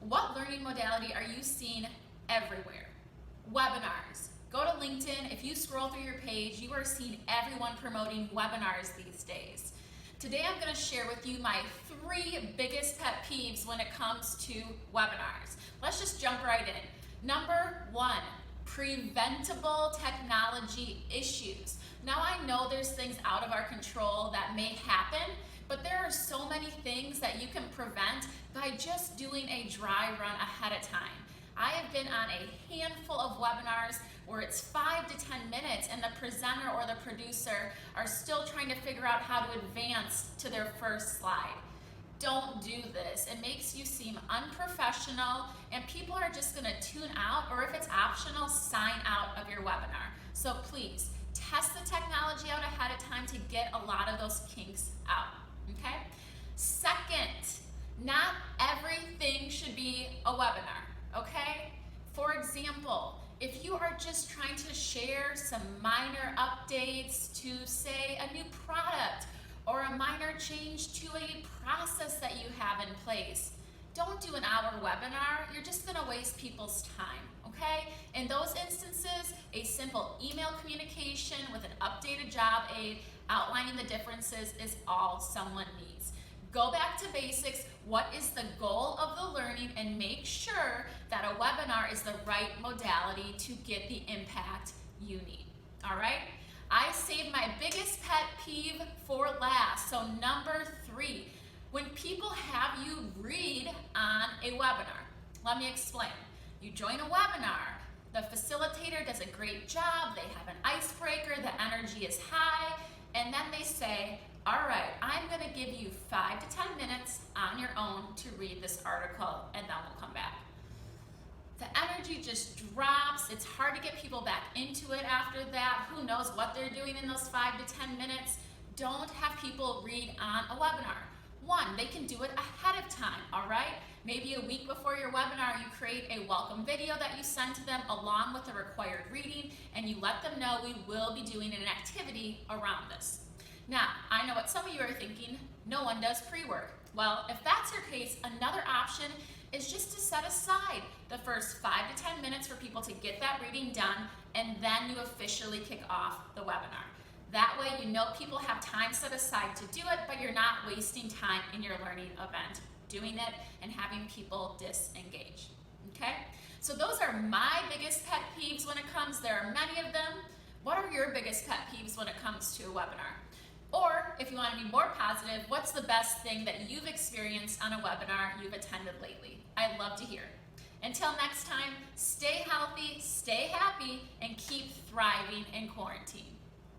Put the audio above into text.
What learning modality are you seeing everywhere? Webinars. Go to LinkedIn. If you scroll through your page, you are seeing everyone promoting webinars these days. Today I'm going to share with you my 3 biggest pet peeves when it comes to webinars. Let's just jump right in. Number 1, preventable technology issues. Now I know there's things out of our control that may happen, but there are so many things that you can prevent by just doing a dry run ahead of time. I have been on a handful of webinars where it's 5 to 10 minutes and the presenter or the producer are still trying to figure out how to advance to their first slide. Don't do this. It makes you seem unprofessional and people are just going to tune out, or if it's optional, sign out of your webinar. So please, test the technology out ahead of time to get a lot of those kinks out, okay? Second, not everything should be a webinar, okay? For example, if you are just trying to share some minor updates to, say, a new product or a minor change to a process that you have in place, don't do an hour webinar. You're just gonna waste people's time, okay? In those instances, a simple email communication with an updated job aid outlining the differences is all someone needs. Go back to basics. What is the goal of the learning, and make sure that a webinar is the right modality to get the impact you need, all right? I saved my biggest pet peeve for last. So number 3, when people have you read on a webinar. Let me explain. You join a webinar, the facilitator does a great job, they have an icebreaker, the energy is high, and then they say, all right, I'm gonna give you 5 to 10 minutes on your own to read this article, and then we'll come back. The energy just drops. It's hard to get people back into it after that. Who knows what they're doing in those 5 to 10 minutes? Don't have people read on a webinar. 1, they can do it ahead of time, all right? Maybe a week before your webinar, you create a welcome video that you send to them along with the required reading, and you let them know we will be doing an activity around this. Now, I know what some of you are thinking, no one does pre-work. Well, if that's your case, another option is just to set aside the first 5 to 10 minutes for people to get that reading done, and then you officially kick off the webinar. That way you know people have time set aside to do it, but you're not wasting time in your learning event doing it and having people disengage, okay? So those are my biggest pet peeves when it comes. There are many of them. What are your biggest pet peeves when it comes to a webinar? Or if you want to be more positive, what's the best thing that you've experienced on a webinar you've attended lately? I'd love to hear. Until next time, stay healthy, stay happy, and keep thriving in quarantine.